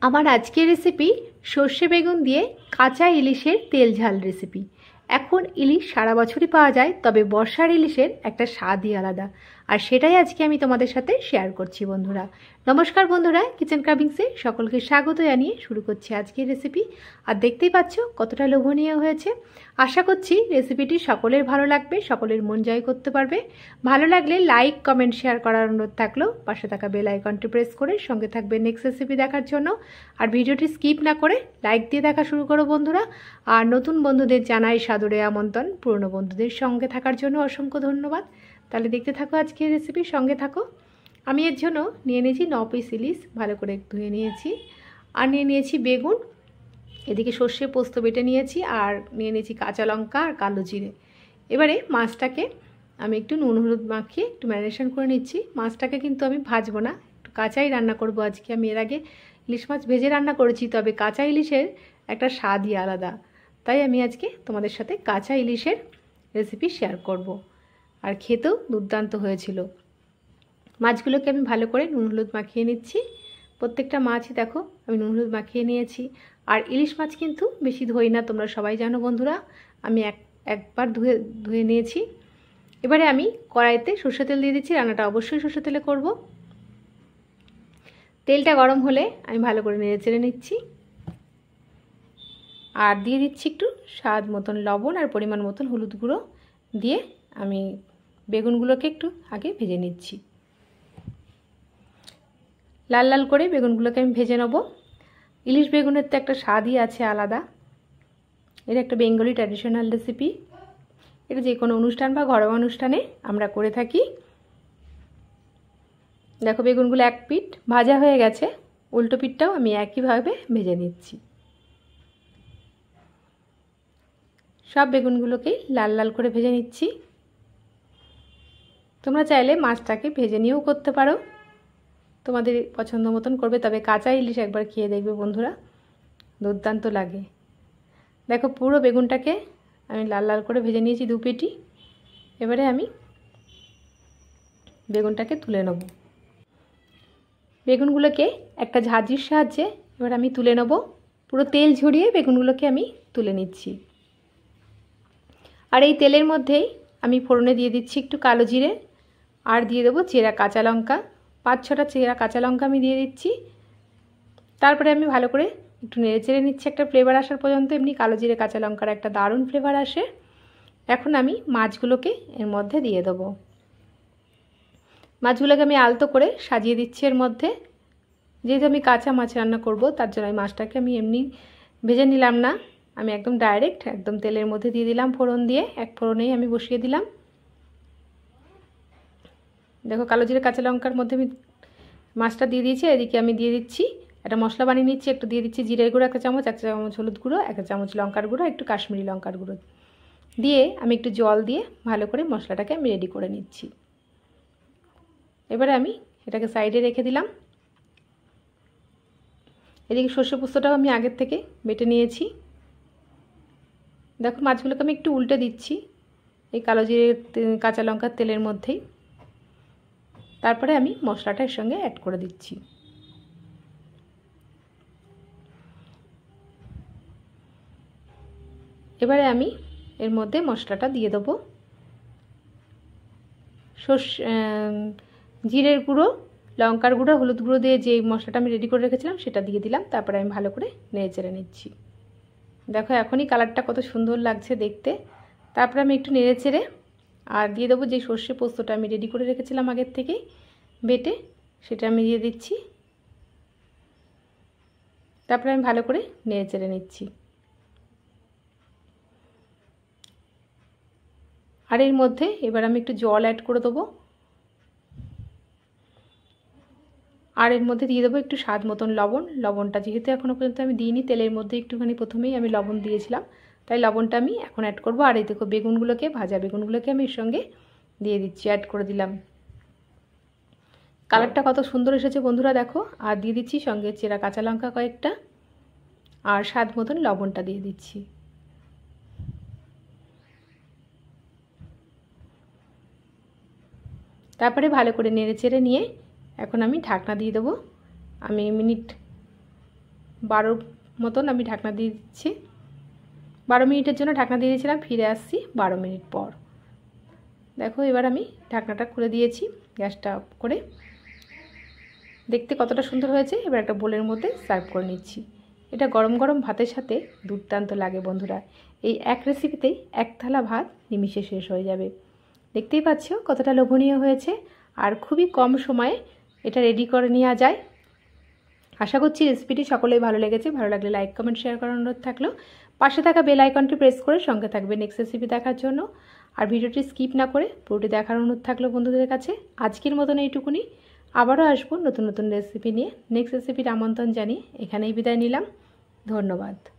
আমার আজকের রেসিপি সর্ষে বেগুন দিয়ে কাঁচা ইলিশের তেল ঝাল রেসিপি। এখন ইলিশ সারা বছরই পাওয়া যায়, তবে বর্ষার ইলিশের একটা স্বাদই আলাদা, আর সেটাই আজকে আমি তোমাদের সাথে শেয়ার করছি। বন্ধুরা নমস্কার, বন্ধুরা কিচেন কাবিংসে সকলকে স্বাগত জানিয়ে শুরু করছি আজকের রেসিপি। আর দেখতেই পাচ্ছ কতটা লোভনীয় হয়েছে। আশা করছি রেসিপিটি সকলের ভালো লাগবে, সকলের মন জয় করতে পারবে। ভালো লাগলে লাইক কমেন্ট শেয়ার করার অনুরোধ থাকলো। পাশে থাকা বেল আইকনটি প্রেস করে সঙ্গে থাকবে নেক্সট রেসিপি দেখার জন্য। আর ভিডিওটি স্কিপ না করে লাইক দিয়ে দেখা শুরু করো বন্ধুরা। আর নতুন বন্ধুদের জানাই সাদরে আমন্ত্রণ, পুরনো বন্ধুদের সঙ্গে থাকার জন্য অসংখ্য ধন্যবাদ। তাহলে দেখতে থাকো আজকের রেসিপি, সঙ্গে থাকো। আমি এর জন্য নিয়ে নিয়েছি 9 পিস ইলিশ, ভালো করে ধুয়ে নিয়েছি। আর নিয়ে নিয়েছি বেগুন, এদিকে সর্ষে পোস্ত বেটে নিয়েছি, আর নিয়ে নিয়েছি কাঁচা লঙ্কা আর কালো জিরে। এবারে মাছটাকে আমি একটু নুন হলুদ মাখিয়ে একটু ম্যারিনেশন করে নিচ্ছি। মাছটাকে কিন্তু আমি ভাজবো না, একটু কাঁচাই রান্না করব আজকে। আমি এর আগে ইলিশ মাছ ভেজে রান্না করেছি, তবে কাঁচা ইলিশের একটা স্বাদই আলাদা। তাই আমি আজকে তোমাদের সাথে কাঁচা ইলিশের রেসিপি শেয়ার করব। আর খেতেও দুর্দান্ত হয়েছিল। মাছগুলোকে আমি ভালো করে নুন হলুদ মাখিয়ে নিচ্ছি। প্রত্যেকটা মাছই দেখো আমি নুন হলুদ মাখিয়ে নিয়েছি। আর ইলিশ মাছ কিন্তু বেশি ধুই না, তোমরা সবাই জানো বন্ধুরা। আমি একবার ধুয়ে নিয়েছি। এবারে আমি কড়াইতে সরষে তেল দিয়ে দিচ্ছি। রান্নাটা অবশ্যই সরষে তেলে করব। তেলটা গরম হলে আমি ভালো করে নেড়ে চেড়ে নিচ্ছি। আর দিয়ে দিচ্ছি একটু স্বাদ মতন লবণ আর পরিমাণ মতন হলুদ গুঁড়ো দিয়ে আমি বেগুনগুলোকে একটু আগে ভেজে নিচ্ছি। লাল লাল করে বেগুনগুলোকে আমি ভেজে নেব। ইলিশ বেগুনের তো একটা স্বাদই আছে আলাদা। এটা একটা বেঙ্গলি ট্র্যাডিশনাল রেসিপি। এটা যে কোনো অনুষ্ঠান বা ঘরোয়া অনুষ্ঠানে আমরা করে থাকি। দেখো বেগুনগুলো এক পিঠ ভাজা হয়ে গেছে, উল্টো পিঠটাও আমি একইভাবে ভেজে নিচ্ছি। সব বেগুনগুলোকেই লাল লাল করে ভেজে নিচ্ছি। তোমরা চাইলে মাছটাকে ভেজে নিয়েও করতে পারো, তোমাদের পছন্দ মতন করবে। তবে কাঁচা ইলিশ একবার খেয়ে দেখবে বন্ধুরা, দুর্দান্ত লাগে। দেখো পুরো বেগুনটাকে আমি লাল লাল করে ভেজে নিয়েছি দু পেটি। এবারে আমি বেগুনটাকে তুলে নেব। বেগুনগুলোকে একটা ঝাঁঝরির সাহায্যে এবার আমি তুলে নেব। পুরো তেল ঝরিয়ে বেগুনগুলোকে আমি তুলে নিচ্ছি। আর এই তেলের মধ্যেই আমি ফোড়নে দিয়ে দিচ্ছি একটু কালো জিরে, আর দিয়ে দেবো চেরা কাঁচা লঙ্কা। 5-6টা চেরা কাঁচা লঙ্কা আমি দিয়ে দিচ্ছি। তারপরে আমি ভালো করে একটু নেড়ে চেড়ে নিচ্ছি একটা ফ্লেভার আসার পর্যন্ত। এমনি কালো জিরে কাঁচা লঙ্কার একটা দারুণ ফ্লেভার আসে। এখন আমি মাছগুলোকে এর মধ্যে দিয়ে দেবো। মাছগুলোকে আমি আলতো করে সাজিয়ে দিচ্ছি এর মধ্যে। যেহেতু আমি কাঁচা মাছ রান্না করব, তার জন্য মাছটাকে আমি এমনি ভেজে নিলাম না, আমি একদম ডাইরেক্ট একদম তেলের মধ্যে দিয়ে দিলাম ফোড়ন দিয়ে। এক ফোড়নেই আমি বসিয়ে দিলাম। দেখো কালো জিরে কাঁচা লঙ্কার মধ্যে আমি মাছটা দিয়ে দিয়েছি। এদিকে আমি দিয়ে দিচ্ছি একটা মশলা বানিয়ে নিচ্ছি। একটু দিয়ে দিচ্ছি জিরের গুঁড়ো 1 চামচ, 1 চামচ হলুদ গুঁড়ো, 1 চামচ লঙ্কার গুঁড়ো, একটু কাশ্মীরি লঙ্কার গুঁড়ো দিয়ে আমি একটু জল দিয়ে ভালো করে মশলাটাকে আমি রেডি করে নিচ্ছি। এবারে আমি এটাকে সাইডে রেখে দিলাম। এদিকে সর্ষে পোস্তটাও আমি আগের থেকে বেটে নিয়েছি। দেখো মাছগুলোকে আমি একটু উল্টে দিচ্ছি এই কালো জিরে কাঁচা লঙ্কার তেলের মধ্যেই। তারপরে আমি মশলাটা এর সঙ্গে অ্যাড করে দিচ্ছি। এবারে আমি এর মধ্যে মশলাটা দিয়ে দেবো। জিরের গুঁড়ো, লঙ্কার গুঁড়ো, হলুদ গুঁড়ো দিয়ে যে মশলাটা আমি রেডি করে রেখেছিলাম সেটা দিয়ে দিলাম। তারপরে আমি ভালো করে নেড়ে চেড়ে নিচ্ছি। দেখো এখনই কালারটা কত সুন্দর লাগছে দেখতে। তারপরে আমি একটু নেড়ে চেড়ে আর দিয়ে দেবো যে সর্ষে পোস্তটা আমি রেডি করে রেখেছিলাম আগের থেকেই বেটে, সেটা আমি দিয়ে দিচ্ছি। তারপরে আমি ভালো করে নেড়ে চেড়ে নিচ্ছি। আর এর মধ্যে এবার আমি একটু জল অ্যাড করে দেবো। আর এর মধ্যে দিয়ে দেবো একটু স্বাদ মতন লবণ। লবণটা যেহেতু এখনও পর্যন্ত আমি দিইনি, তেলের মধ্যে একটুখানি প্রথমেই আমি লবণ দিয়েছিলাম, তাই লবণটা আমি এখন অ্যাড করব। আর এই দেখো বেগুনগুলোকে, ভাজা বেগুনগুলোকে আমি এর সঙ্গে দিয়ে দিচ্ছি, অ্যাড করে দিলাম। কালারটা কত সুন্দর এসেছে বন্ধুরা দেখো। আর দিয়ে দিচ্ছি সঙ্গে চেরা কাঁচা লঙ্কা কয়েকটা, আর স্বাদ মতন লবণটা দিয়ে দিচ্ছি। তারপরে ভালো করে নেড়ে চেড়ে নিয়ে এখন আমি ঢাকনা দিয়ে দেবো। আমি 12 মতন আমি ঢাকনা দিয়ে দিচ্ছি। 12 মিনিটের জন্য ঢাকনা দিয়ে দিয়েছিলাম, ফিরে আসছি 12 মিনিট পর। দেখো এবার আমি ঢাকনাটা খুলে দিয়েছি, গ্যাসটা অফ করে। দেখতে কতটা সুন্দর হয়েছে। এবার একটা বোলের মধ্যে সার্ভ করে নিচ্ছি। এটা গরম গরম ভাতের সাথে দুর্দান্ত লাগে বন্ধুরা। এই এক রেসিপিতেই এক থালা ভাত নিমিষে শেষ হয়ে যাবে। দেখতেই পাচ্ছ কতটা লোভনীয় হয়েছে, আর খুবই কম সময়ে এটা রেডি করে নেওয়া যায়। আশা করছি রেসিপিটি সকলেই ভালো লেগেছে। ভালো লাগলে লাইক কমেন্ট শেয়ার করার অনুরোধ থাকলো। পাশে থাকা বেল আইকনটি প্রেস করে সঙ্গে থাকবে নেক্সট রেসিপি দেখার জন্য। আর ভিডিওটি স্কিপ না করে পুরোটি দেখার অনুরোধ থাকলো বন্ধুদের কাছে। আজকের মতন এইটুকুনি, আবারও আসবো নতুন নতুন রেসিপি নিয়ে। নেক্সট রেসিপির আমন্ত্রণ জানিয়ে এখানেই বিদায় নিলাম। ধন্যবাদ।